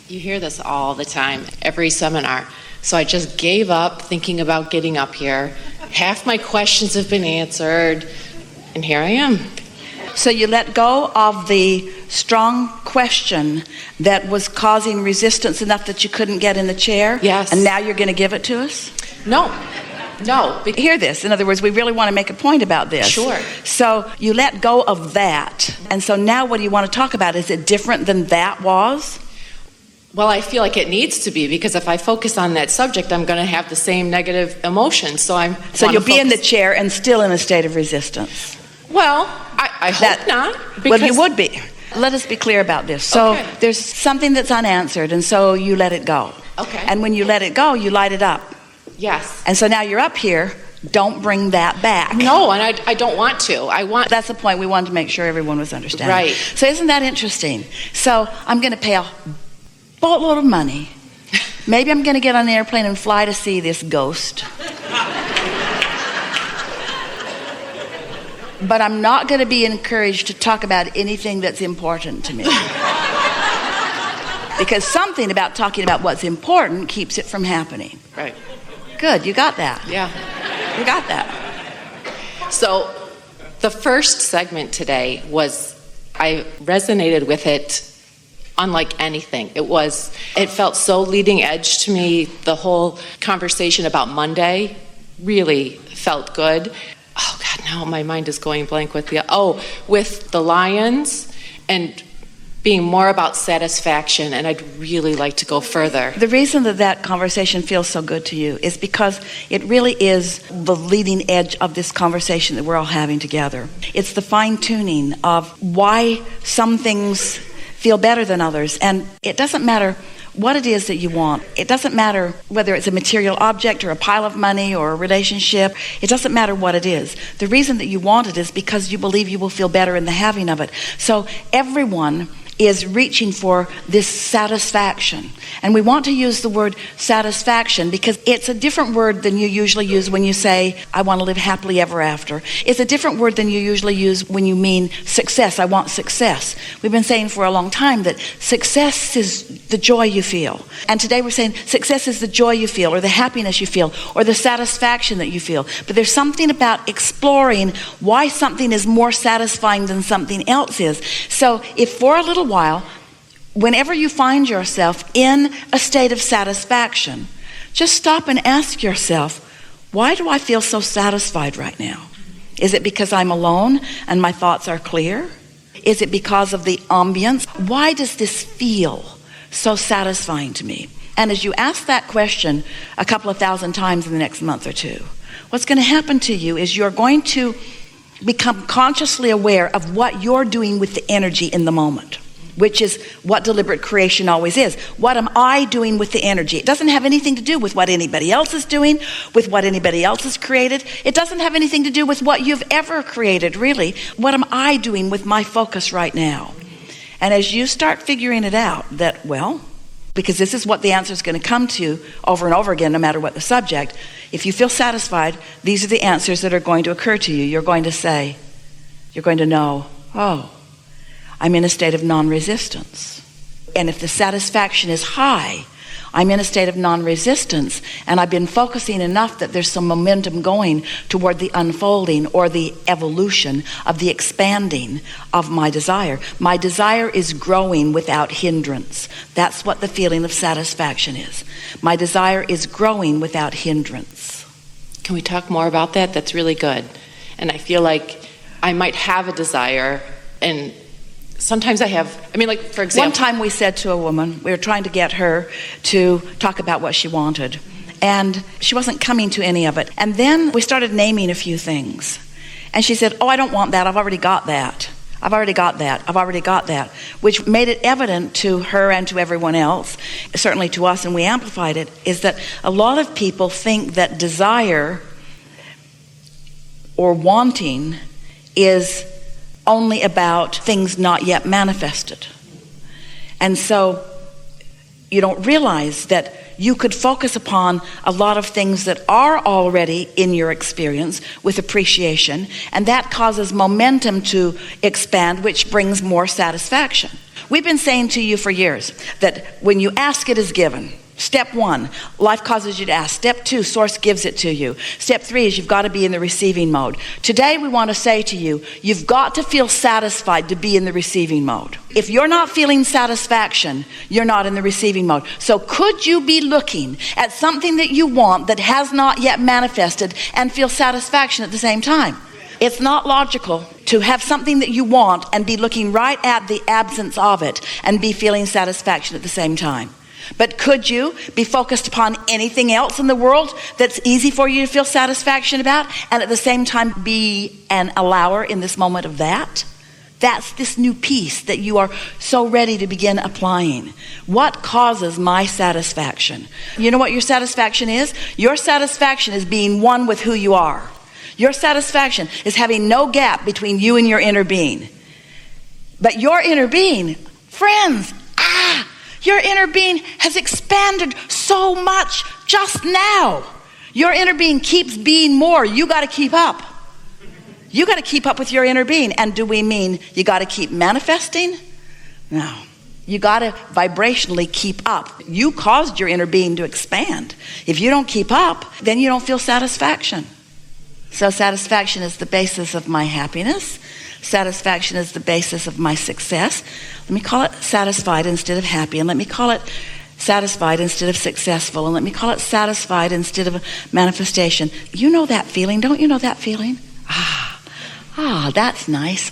You hear this all the time, every seminar. So I just gave up thinking about getting up here. Half my questions have been answered, and here I am. So you let go of the strong question that was causing resistance enough that you couldn't get in the chair? Yes. And now you're going to give it to us? No. Hear this. In other words, we really want to make a point about this. Sure. So you let go of that. And so now what do you want to talk about? Is it different than that was? Well, I feel like it needs to be, because if I focus on that subject, I'm going to have the same negative emotions. So you'll be in the chair and still in a state of resistance. Well, I hope not. Well, you would be. Let us be clear about this. So there's something that's unanswered, and so you let it go. Okay. And when you let it go, you light it up. Yes. And so now you're up here. Don't bring that back. No, and I don't want to. That's the point. We wanted to make sure everyone was understanding. Right. So isn't that interesting? So I'm going to pay a boatload of money. Maybe I'm going to get on an airplane and fly to see this ghost. But I'm not going to be encouraged to talk about anything that's important to me. Because something about talking about what's important keeps it from happening. Right. Good, you got that. Yeah. You got that. So the first segment today I resonated with it unlike anything. It felt so leading edge to me. The whole conversation about Monday really felt good. Oh God, now my mind is going blank with the lions and being more about satisfaction, and I'd really like to go further. The reason that conversation feels so good to you is because it really is the leading edge of this conversation that we're all having together. It's the fine-tuning of why some things feel better than others, and it doesn't matter what it is that you want. It doesn't matter whether it's a material object or a pile of money or a relationship. It doesn't matter what it is. The reason that you want it is because you believe you will feel better in the having of it. So everyone is reaching for this satisfaction. And we want to use the word satisfaction because it's a different word than you usually use when you say, I want to live happily ever after. It's a different word than you usually use when you mean success. I want success. We've been saying for a long time that success is the joy you feel. And today we're saying success is the joy you feel, or the happiness you feel, or the satisfaction that you feel. But there's something about exploring why something is more satisfying than something else is. So if for a little while, whenever you find yourself in a state of satisfaction, just stop and ask yourself, why do I feel so satisfied right now? Is it because I'm alone and my thoughts are clear? Is it because of the ambience? Why does this feel so satisfying to me? And as you ask that question a couple of thousand times in the next month or two, what's going to happen to you is you're going to become consciously aware of what you're doing with the energy in the moment, which is what deliberate creation always is. What am I doing with the energy? It doesn't have anything to do with what anybody else is doing, with what anybody else has created. It doesn't have anything to do with what you've ever created, really. What am I doing with my focus right now? And as you start figuring it out, that, well, because this is what the answer is going to come to over and over again, no matter what the subject, if you feel satisfied, these are the answers that are going to occur to you. You're going to say, you're going to know, oh, I'm in a state of non-resistance. And if the satisfaction is high, I'm in a state of non-resistance, and I've been focusing enough that there's some momentum going toward the unfolding or the evolution of the expanding of my desire. My desire is growing without hindrance. That's what the feeling of satisfaction is. My desire is growing without hindrance. Can we talk more about that? That's really good. And I feel like I might have a desire, and sometimes I have, for example. One time we said to a woman, we were trying to get her to talk about what she wanted, and she wasn't coming to any of it. And then we started naming a few things. And she said, oh, I don't want that. I've already got that. I've already got that, which made it evident to her and to everyone else, certainly to us, and we amplified it, is that a lot of people think that desire or wanting is only about things not yet manifested. And so you don't realize that you could focus upon a lot of things that are already in your experience with appreciation, and that causes momentum to expand, which brings more satisfaction. We've been saying to you for years that when you ask, it is given. Step 1, life causes you to ask. Step 2, source gives it to you. Step 3 is you've got to be in the receiving mode. Today we want to say to you, you've got to feel satisfied to be in the receiving mode. If you're not feeling satisfaction, you're not in the receiving mode. So could you be looking at something that you want that has not yet manifested and feel satisfaction at the same time? It's not logical to have something that you want and be looking right at the absence of it and be feeling satisfaction at the same time. But could you be focused upon anything else in the world that's easy for you to feel satisfaction about and at the same time be an allower in this moment of that? That's this new piece that you are so ready to begin applying. What causes my satisfaction? You know what your satisfaction is? Your satisfaction is being one with who you are. Your satisfaction is having no gap between you and your inner being. But your inner being, friends, your inner being has expanded so much just now. Your inner being keeps being more. You got to keep up. You got to keep up with your inner being. And do we mean you got to keep manifesting? No. You got to vibrationally keep up. You caused your inner being to expand. If you don't keep up, then you don't feel satisfaction. So satisfaction is the basis of my happiness. Satisfaction is the basis of my success. Let me call it satisfied instead of happy. And let me call it satisfied instead of successful. And let me call it satisfied instead of manifestation. You know that feeling. Don't you know that feeling? That's nice.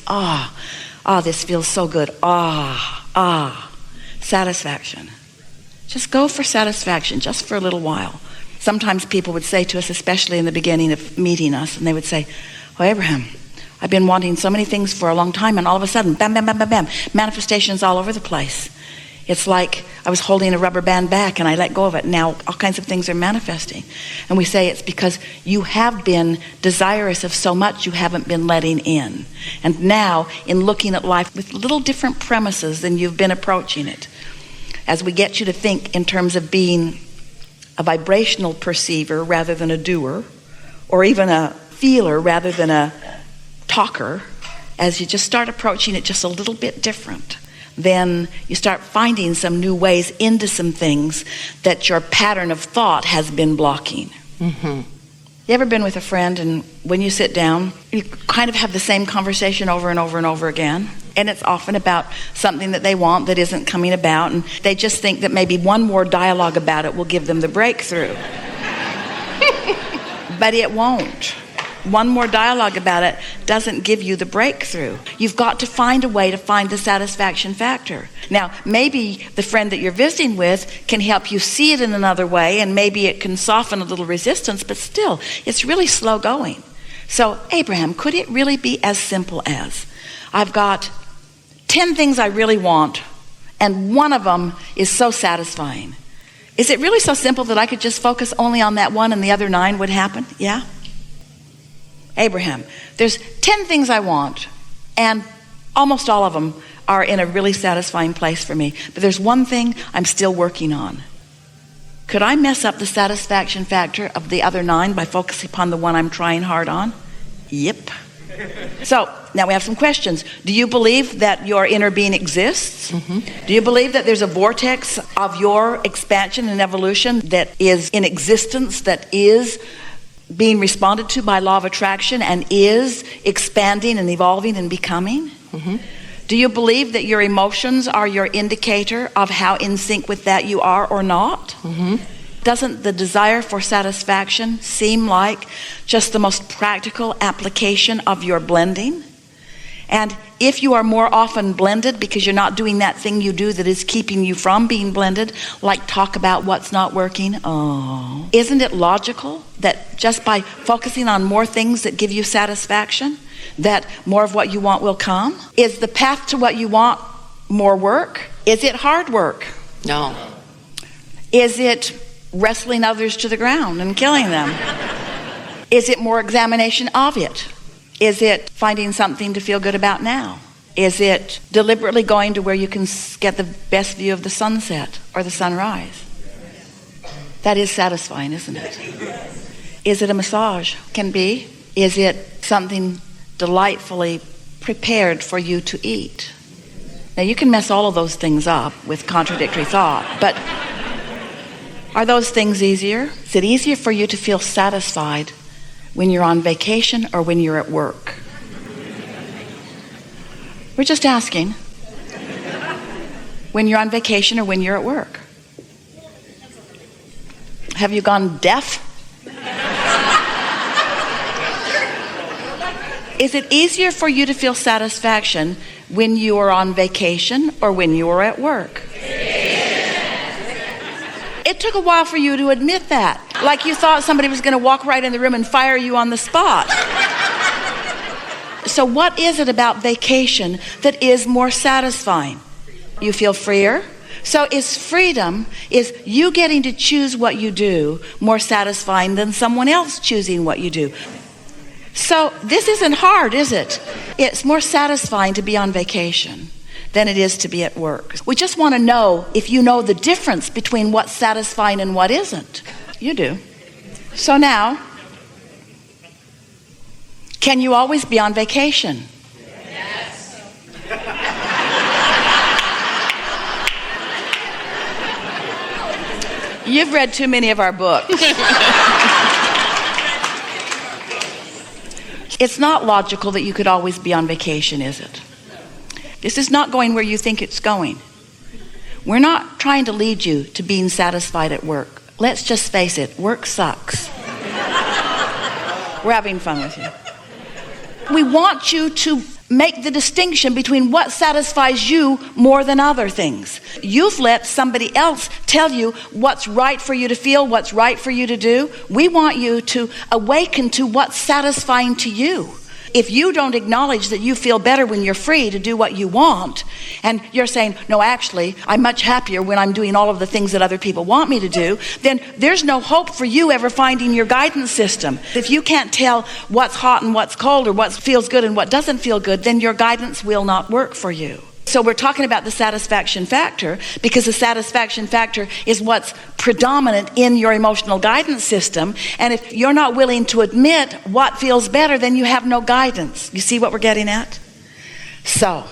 This feels so good. Satisfaction. Just go for satisfaction, just for a little while. Sometimes people would say to us, especially in the beginning of meeting us, and they would say, "Oh, Abraham, I've been wanting so many things for a long time, and all of a sudden, bam, bam, bam, bam, bam, manifestations all over the place. It's like I was holding a rubber band back and I let go of it. Now all kinds of things are manifesting." And we say it's because you have been desirous of so much you haven't been letting in. And now, in looking at life with little different premises than you've been approaching it, as we get you to think in terms of being a vibrational perceiver rather than a doer, or even a feeler rather than a talker, as you just start approaching it just a little bit different, then you start finding some new ways into some things that your pattern of thought has been blocking. Mm-hmm. You ever been with a friend and when you sit down, you kind of have the same conversation over and over and over again? And it's often about something that they want that isn't coming about, and they just think that maybe one more dialogue about it will give them the breakthrough. But it won't. One more dialogue about it doesn't give you the breakthrough. You've got to find a way to find the satisfaction factor. Now, maybe the friend that you're visiting with can help you see it in another way, and maybe it can soften a little resistance, but still, it's really slow going. So, Abraham, could it really be as simple as, I've got 10 things I really want, and one of them is so satisfying. Is it really so simple that I could just focus only on that one and the other 9 would happen? Yeah? Abraham, there's 10 things I want, and almost all of them are in a really satisfying place for me. But there's one thing I'm still working on. Could I mess up the satisfaction factor of the other 9 by focusing upon the one I'm trying hard on? Yep. So, now we have some questions. Do you believe that your inner being exists? Mm-hmm. Do you believe that there's a vortex of your expansion and evolution that is in existence, that is being responded to by law of attraction and is expanding and evolving and becoming? Mm-hmm. Do you believe that your emotions are your indicator of how in sync with that you are or not? Mm-hmm. Doesn't the desire for satisfaction seem like just the most practical application of your blending? And if you are more often blended because you're not doing that thing you do that is keeping you from being blended, like talk about what's not working, isn't it logical that just by focusing on more things that give you satisfaction, that more of what you want will come? Is the path to what you want more work? Is it hard work? No. Is it wrestling others to the ground and killing them? Is it more examination of it? Is it finding something to feel good about now? Is it deliberately going to where you can get the best view of the sunset or the sunrise? That is satisfying, isn't it? Is it a massage? Can be. Is it something delightfully prepared for you to eat? Now, you can mess all of those things up with contradictory thought, but are those things easier? Is it easier for you to feel satisfied when you're on vacation or when you're at work? We're just asking. When you're on vacation or when you're at work? Have you gone deaf? Is it easier for you to feel satisfaction when you are on vacation or when you are at work? It took a while for you to admit that. Like you thought somebody was going to walk right in the room and fire you on the spot. So what is it about vacation that is more satisfying? You feel freer? So is freedom, is you getting to choose what you do more satisfying than someone else choosing what you do? So this isn't hard, is it? It's more satisfying to be on vacation than it is to be at work. We just want to know if you know the difference between what's satisfying and what isn't. You do. So now, can you always be on vacation? Yes. You've read too many of our books. It's not logical that you could always be on vacation, is it? This is not going where you think it's going. We're not trying to lead you to being satisfied at work. Let's just face it, work sucks. We're having fun with you. We want you to make the distinction between what satisfies you more than other things. You've let somebody else tell you what's right for you to feel, what's right for you to do. We want you to awaken to what's satisfying to you. If you don't acknowledge that you feel better when you're free to do what you want, and you're saying, no, actually, I'm much happier when I'm doing all of the things that other people want me to do, then there's no hope for you ever finding your guidance system. If you can't tell what's hot and what's cold, or what feels good and what doesn't feel good, then your guidance will not work for you. So we're talking about the satisfaction factor, because the satisfaction factor is what's predominant in your emotional guidance system. And if you're not willing to admit what feels better, then you have no guidance. You see what we're getting at? So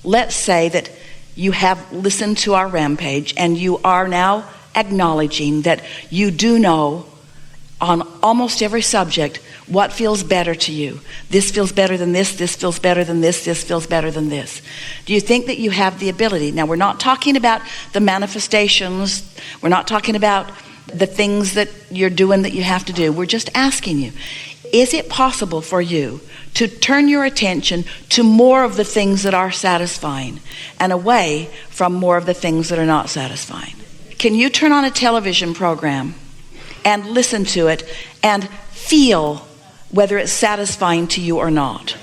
let's say that you have listened to our rampage and you are now acknowledging that you do know on almost every subject what feels better to you. This feels better than this feels better than this feels better than this. Do you think that you have the ability? Now, we're not talking about the manifestations. We're not talking about the things that you're doing that you have to do. We're just asking you, is it possible for you to turn your attention to more of the things that are satisfying and away from more of the things that are not satisfying? Can you turn on a television program and listen to it and feel whether it's satisfying to you or not?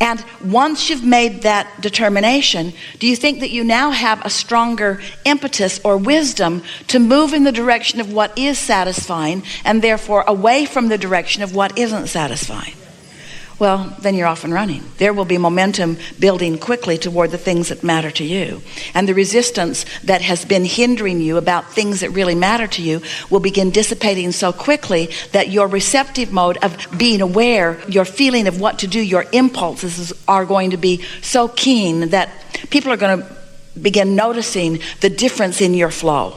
And once you've made that determination, do you think that you now have a stronger impetus or wisdom to move in the direction of what is satisfying and therefore away from the direction of what isn't satisfying? Well, then you're off and running. There will be momentum building quickly toward the things that matter to you. And the resistance that has been hindering you about things that really matter to you will begin dissipating so quickly that your receptive mode of being aware, your feeling of what to do, your impulses are going to be so keen that people are going to begin noticing the difference in your flow.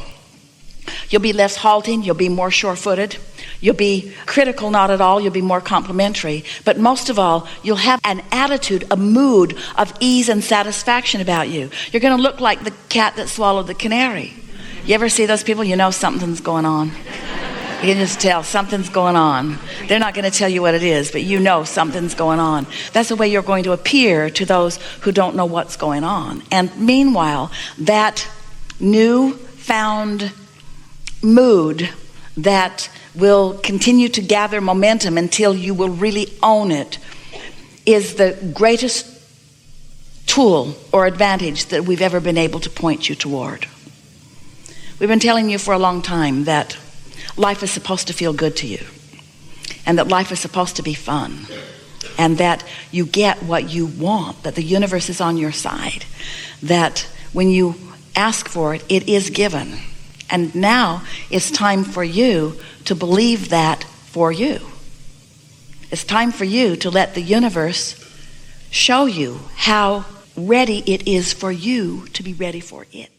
You'll be less halting, you'll be more sure-footed. You'll be critical, not at all. You'll be more complimentary. But most of all, you'll have an attitude, a mood of ease and satisfaction about you. You're going to look like the cat that swallowed the canary. You ever see those people? You know something's going on. You can just tell something's going on. They're not going to tell you what it is, but you know something's going on. That's the way you're going to appear to those who don't know what's going on. And meanwhile, that new-found mood that will continue to gather momentum until you will really own it is the greatest tool or advantage that we've ever been able to point you toward. We've been telling you for a long time that life is supposed to feel good to you, and that life is supposed to be fun, and that you get what you want, that the universe is on your side, that when you ask for it, it is given. And now it's time for you to believe that for you. It's time for you to let the universe show you how ready it is for you to be ready for it.